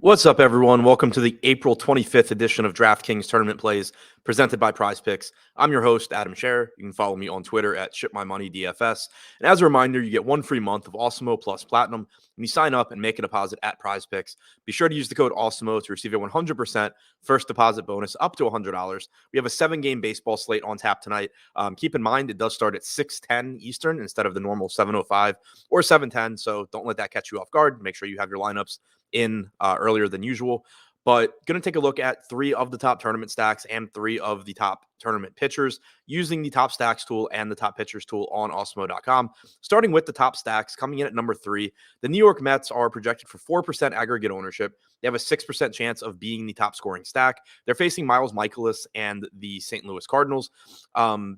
What's up, everyone? Welcome to the April 25th edition of DraftKings Tournament Plays presented by Prize Picks. I'm your host, Adam Scherer. You can follow me on Twitter at ShipMyMoneyDFS. And as a reminder, you get 1 free month of Awesemo plus Platinum when you sign up and make a deposit at Prize Picks. Be sure to use the code Awesemo to receive a 100% first deposit bonus up to $100. We have a 7-game baseball slate on tap tonight. Keep in mind, it does start at 6:10 Eastern instead of the normal 7:05 or 7:10, so don't let that catch you off guard. Make sure you have your lineups in earlier than usual. But going to take a look at 3 of the top tournament stacks and 3 of the top tournament pitchers using the top stacks tool and the top pitchers tool on Awesemo.com. Starting with the top stacks, coming in at number 3, the New York Mets are projected for 4% aggregate ownership. They have a 6% chance of being the top scoring stack. They're facing Miles Mikolas and the St. Louis Cardinals.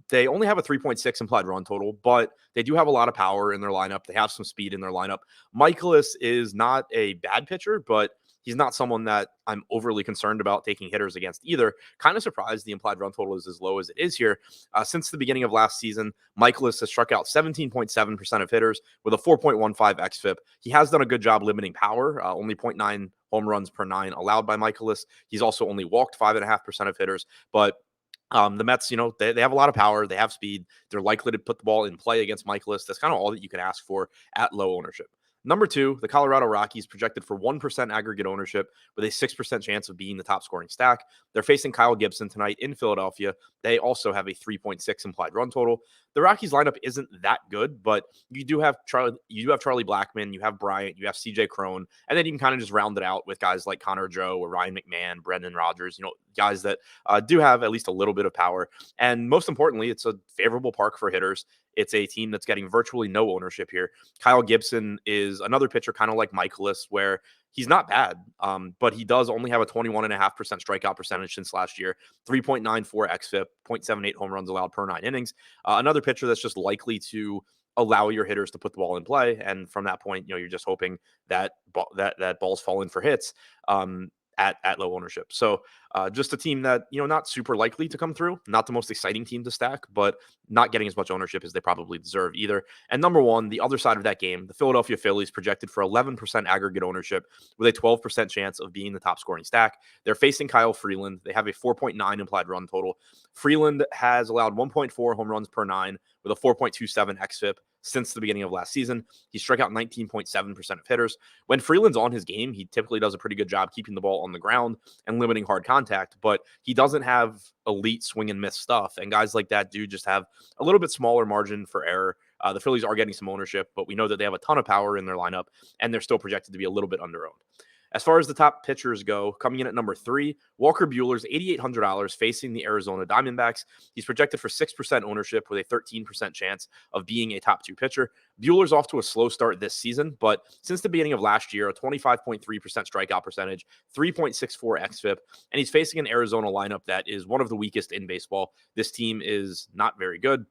They only have a 3.6 implied run total, but they do have a lot of power in their lineup. They have some speed in their lineup. Mikolas is not a bad pitcher, but he's not someone that I'm overly concerned about taking hitters against either. Kind of surprised the implied run total is as low as it is here. Since the beginning of last season, Mikolas has struck out 17.7% of hitters with a 4.15 xFIP. He has done a good job limiting power, only 0.9 home runs per 9 allowed by Mikolas. He's also only walked 5.5% of hitters, but the Mets, they have a lot of power. They have speed. They're likely to put the ball in play against Mikolas. That's kind of all that you can ask for at low ownership. Number 2, the Colorado Rockies projected for 1% aggregate ownership with a 6% chance of being the top scoring stack. They're facing Kyle Gibson tonight in Philadelphia. They also have a 3.6 implied run total. The Rockies lineup isn't that good, but you do have Charlie Blackmon, you have Bryant, you have CJ Cron, and then you can kind of just round it out with guys like Connor Joe or Ryan McMahon, Brendan Rodgers, guys that do have at least a little bit of power. And most importantly, it's a favorable park for hitters. It's a team that's getting virtually no ownership here. Kyle Gibson is another pitcher kind of like Mikolas, where he's not bad, but he does only have a 21.5% strikeout percentage since last year, 3.94 xFIP, 0.78 home runs allowed per 9 innings. Another pitcher that's just likely to allow your hitters to put the ball in play, and from that point, you're just hoping that that balls fall in for hits. At low ownership. So just a team that, not super likely to come through, not the most exciting team to stack, but not getting as much ownership as they probably deserve either. And number 1, the other side of that game, the Philadelphia Phillies projected for 11% aggregate ownership with a 12% chance of being the top scoring stack. They're facing Kyle Freeland. They have a 4.9 implied run total. Freeland has allowed 1.4 home runs per 9 with a 4.27 xFIP since the beginning of last season. He struck out 19.7% of hitters. When Freeland's on his game, he typically does a pretty good job keeping the ball on the ground and limiting hard contact, but he doesn't have elite swing and miss stuff. And guys like that do just have a little bit smaller margin for error. The Phillies are getting some ownership, but we know that they have a ton of power in their lineup, and they're still projected to be a little bit underowned. As far as the top pitchers go, coming in at number 3, Walker Buehler's $8,800 facing the Arizona Diamondbacks. He's projected for 6% ownership with a 13% chance of being a top 2 pitcher. Buehler's off to a slow start this season, but since the beginning of last year, a 25.3% strikeout percentage, 3.64 xFIP, and he's facing an Arizona lineup that is one of the weakest in baseball. This team is not very good.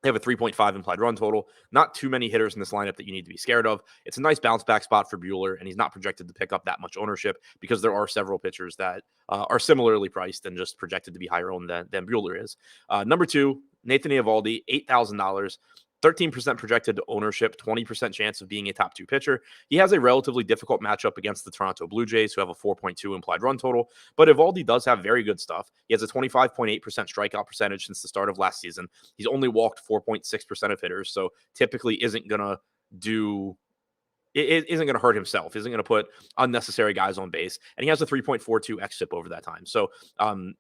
They have a 3.5 implied run total. Not too many hitters in this lineup that you need to be scared of. It's a nice bounce back spot for Buehler, and he's not projected to pick up that much ownership because there are several pitchers that are similarly priced and just projected to be higher owned than Buehler is. Number 2, Nathan Eovaldi, $8,000. 13% projected ownership, 20% chance of being a top 2 pitcher. He has a relatively difficult matchup against the Toronto Blue Jays, who have a 4.2 implied run total, but Eovaldi does have very good stuff. He has a 25.8% strikeout percentage since the start of last season. He's only walked 4.6% of hitters, so typically isn't going to do it isn't going to hurt himself, isn't going to put unnecessary guys on base. And he has a 3.42 xFIP over that time. So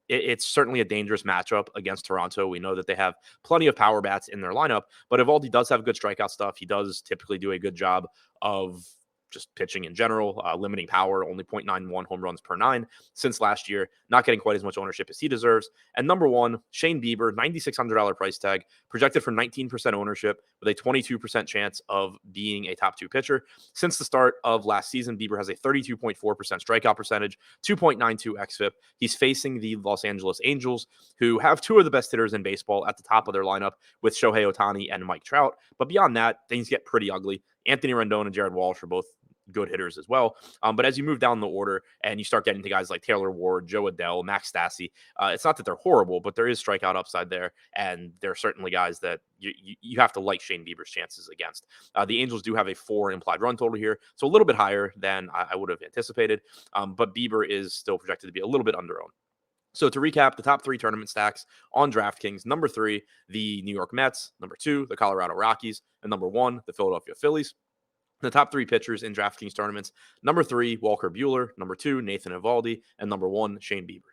it's certainly a dangerous matchup against Toronto. We know that they have plenty of power bats in their lineup, but Eovaldi does have good strikeout stuff. He does typically do a good job of just pitching in general, limiting power, only 0.91 home runs per 9 since last year, not getting quite as much ownership as he deserves. And number 1, Shane Bieber, $9,600 price tag, projected for 19% ownership with a 22% chance of being a top 2 pitcher. Since the start of last season, Bieber has a 32.4% strikeout percentage, 2.92 xFIP. He's facing the Los Angeles Angels, who have 2 of the best hitters in baseball at the top of their lineup with Shohei Ohtani and Mike Trout. But beyond that, things get pretty ugly. Anthony Rendon and Jared Walsh are both good hitters as well. But as you move down the order and you start getting to guys like Taylor Ward, Joe Adell, Max Stassi, it's not that they're horrible, but there is strikeout upside there. And there are certainly guys that you have to like Shane Bieber's chances against. The Angels do have a 4 implied run total here, so a little bit higher than I would have anticipated. But Bieber is still projected to be a little bit under owned. So to recap, the top 3 tournament stacks on DraftKings: number 3, the New York Mets; number 2, the Colorado Rockies; and number 1, the Philadelphia Phillies. The top 3 pitchers in DraftKings tournaments: number 3, Walker Buehler; number 2, Nathan Eovaldi; and number 1, Shane Bieber.